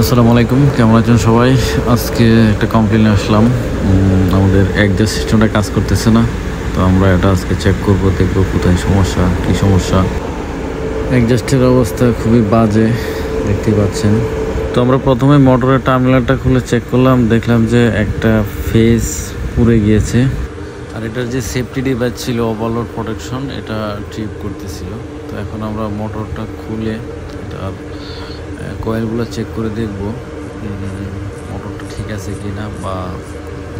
আসসালামু আলাইকুম, কেমন আছেন সবাই? আজকে একটা কমপ্লেন আসলাম, আমাদের অ্যাডজাস্ট সিস্টেমটা কাজ করতেছে না। তো আমরা এটা আজকে চেক করব, দেখব কোথায় সমস্যা, কি সমস্যা। অ্যাডজাস্টের অবস্থা খুবই বাজে, দেখতেই পাচ্ছেন। তো আমরা প্রথমে মোটরের টার্মিনালটা খুলে চেক করলাম, দেখলাম যে একটা ফেজ পুড়ে গিয়েছে। আর এটার যে সেফটি ডিভাইস ছিল ওভারলোড প্রোটেকশন, এটা ট্রিপ করতেছিল। তো এখন আমরা মোটরটা খুলে এটা কয়েলগুলো চেক করে দেখব মোটরটা ঠিক আছে কিনা বা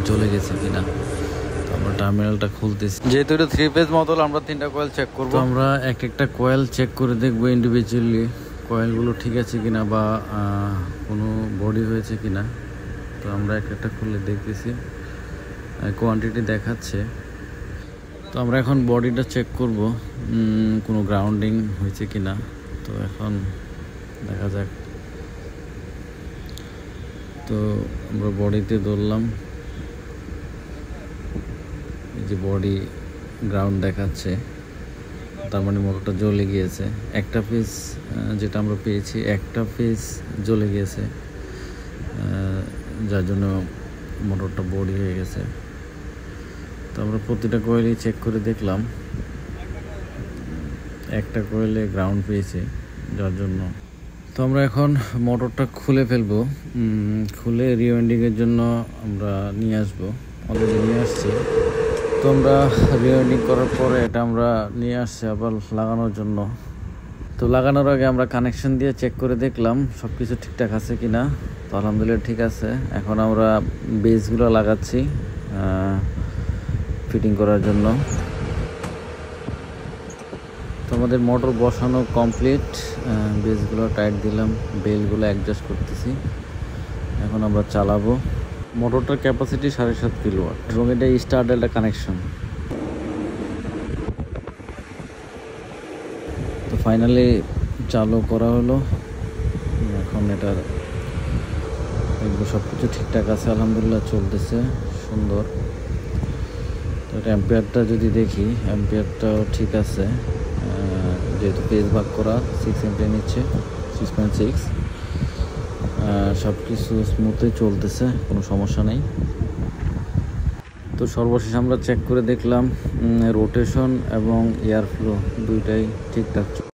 জ্বলে গেছে কিনা। তো আমরা টার্মিনালটা খুলতেছি, যেহেতু এটা 3 ফেজ মোটর, আমরা 3টা কয়েল চেক করব। আমরা একটা কয়েল চেক করে দেখব ইন্ডিভিজুয়ালি কয়েলগুলো ঠিক আছে কিনা বা কোনো বডি হয়েছে কিনা। তো আমরা একটা খুলে দেখতেছি, কোয়ান্টিটি দেখাচ্ছে। তো আমরা এখন বডিটা চেক করব কোনো গ্রাউন্ডিং হয়েছে কিনা। তো এখন দেখা যাক। তো আমরা বডিতে ধরলাম, এই যে বডি গ্রাউন্ড দেখাচ্ছে, তার মানে মোটরটা জ্বলে গিয়েছে। একটা ফেজ যেটা আমরা পেয়েছি, একটা ফেজ জ্বলে গিয়েছে, যার জন্য মোটরটা বডি হয়ে গেছে। তো আমরা প্রতিটা কয়েলই চেক করে দেখলাম, একটা কয়েলে গ্রাউন্ড পেয়েছি, যার জন্য। তো আমরা এখন মোটরটা খুলে ফেলবো, খুলে রিওয়াইন্ডিংয়ের জন্য আমরা নিয়ে আসবো। অলরেডি নিয়ে আসছি। তো আমরা রিওয়াইন্ডিং করার পরে এটা আমরা নিয়ে আসছি আবার লাগানোর জন্য। তো লাগানোর আগে আমরা কানেকশন দিয়ে চেক করে দেখলাম সব কিছু ঠিকঠাক আছে কিনা। তো আলহামদুলিল্লাহ ঠিক আছে। এখন আমরা বেসগুলো লাগাচ্ছি ফিটিং করার জন্য। তো আমাদের মোটর বসানো কমপ্লিট, বেসগুলো টাইট দিলাম, বেলগুলো অ্যাডজাস্ট করতেছি। এখন আমরা চালাবো। মোটরটার ক্যাপাসিটি 7.5 কিলোওয়াট এবং এটা স্টার ডেল্টা কানেকশন। তো ফাইনালি চালু করা হলো। এখন এটার দেখবো সব কিছু ঠিকঠাক আছে, আলহামদুলিল্লাহ চলতেছে সুন্দর। তো এটা অ্যাম্পিয়ারটা যদি দেখি, অ্যাম্পিয়ারটাও ঠিক আছে, যেহেতু পেজ ভাগ করা 6 অ্যাম্পিয়ার নিচ্ছে, 6.6। সব কিছু স্মুথে চলতেছে, কোনো সমস্যা নেই। তো সর্বশেষ আমরা চেক করে দেখলাম রোটেশন এবং এয়ার ফ্লো দুইটাই ঠিকঠাক।